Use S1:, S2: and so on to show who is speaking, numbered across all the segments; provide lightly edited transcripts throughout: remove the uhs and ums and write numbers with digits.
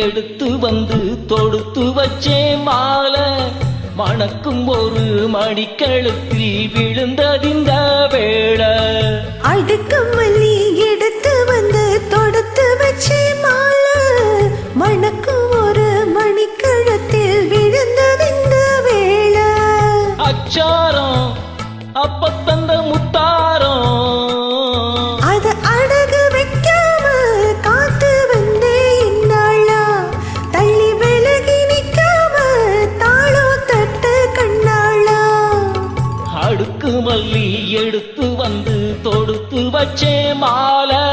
S1: எடுத்து வந்து தொடுத்து வச்சே மாலை மணக்கும் ஒரு மணிக்கழுத்தில் விழுந்ததிந்த வேளை
S2: அடுக்கு மல்லி எடுத்து வந்து தொடுத்து வச்சே மாலை மணக்கும் ஒரு மணிக்கழுத்தில் விழுந்ததிந்த வேளை
S1: அச்சாரம் அப்ப தந்த முத்தாரம்
S2: அது அடகு வைக்காம காத்து வந்தே இந்நாளா தள்ளி விலகி நிக்காம தாளோ தட்டு கண்ணாளா
S1: அடுக்கு மல்லி எடுத்து வந்து தொடுத்து வச்சே மாலை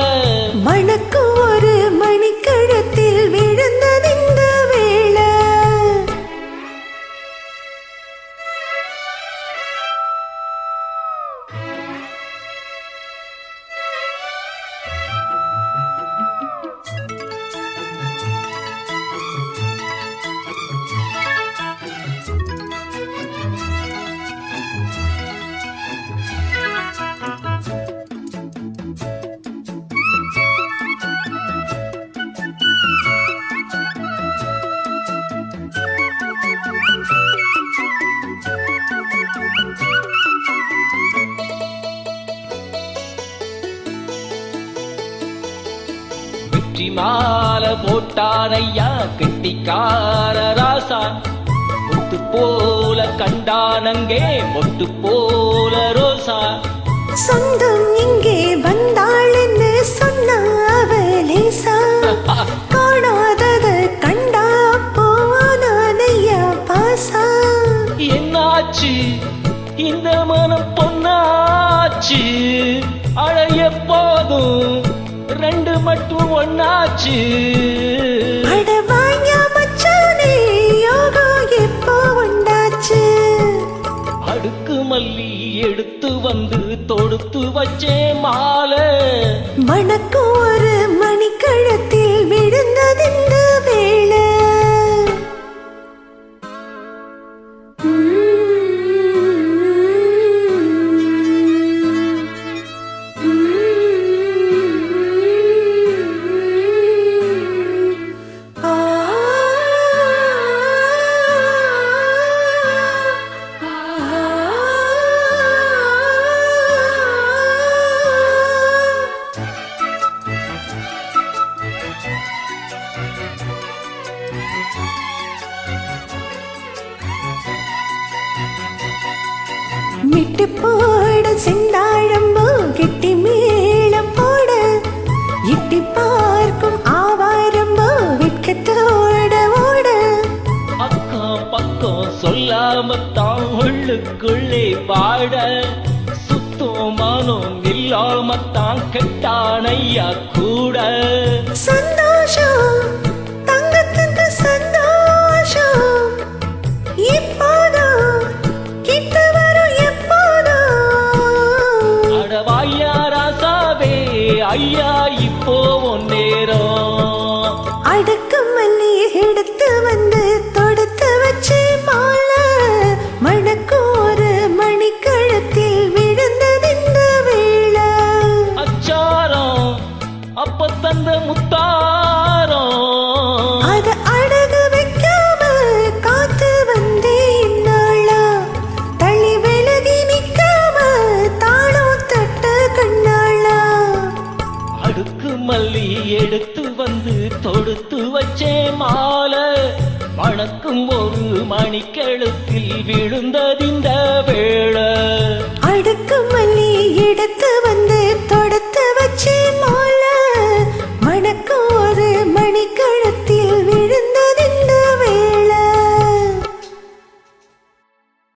S2: மணக்கும் ஒரு மணிக்கழுத்தில் விழுந்ததிந்த வேளை
S1: வெற்றி மாலை போட்டானையா கெட்டிக்கார ராசா முத்து போல கண்டானங்கே மொட்டு போல ரோசா
S2: சொந்தம் இங்கே வந்தாள்னு சொன்னா அவலேசா காணாதத கண்டா போனானையா பாசா
S1: என்னாச்சு இந்த மனம் பொன்னாச்சு அழைய போதும் ரெண்டு மட்டும் ஒன்னாச்சு
S2: அடவாயா மச்சானே யோகம் எப்போ உண்டாச்சு
S1: அடுக்கு மல்லி எடுத்து வந்து தொடுத்து வச்சே மாலை
S2: மணக்கும் ஒரு மணிக்கழுத்தில் விழுந்ததிந்த வேளை மிட்டு போட செந்தாழம்போ கெட்டி மேளம் போட இட்டி பார்க்கும் ஆவாரம்போ வெட்கத்தோட ஓட
S1: அக்கம் பக்கம் சொல்லாமத்தான் உள்ளுக்குள்ளே பாட சுத்தம் மனம் இல்லாமத்தான் கெட்டானையா கூட
S2: சந்தோஷம் தங்கத்துக்கு சந்தோஷம் இப்போதும் கிட்ட வரும் எப்போதும்
S1: அடவாயா ராசாவே ஐயா இப்போ நேரம்
S2: அடுக்கு மல்லி எடுத்து வந்து தொடுத்து வச்சு மாலை மணக்கும் ஒரு மணிக்கழுத்தில் விழுந்ததிந்த வேளை
S1: அச்சாரம் அப்ப தந்த முத்தாரம்
S2: அது அடகு வைக்காம காத்து வந்தே இந்நாளா தள்ளி விலகி நிக்காம தாளோ தட்டு கண்ணாளா
S1: அடுக்கு மல்லி எடுத்து வந்து தொடுத்து வச்சே மாலை மணக்கும் ஒரு மணிக்கழுத்தில் விழுந்ததிந்த வேளை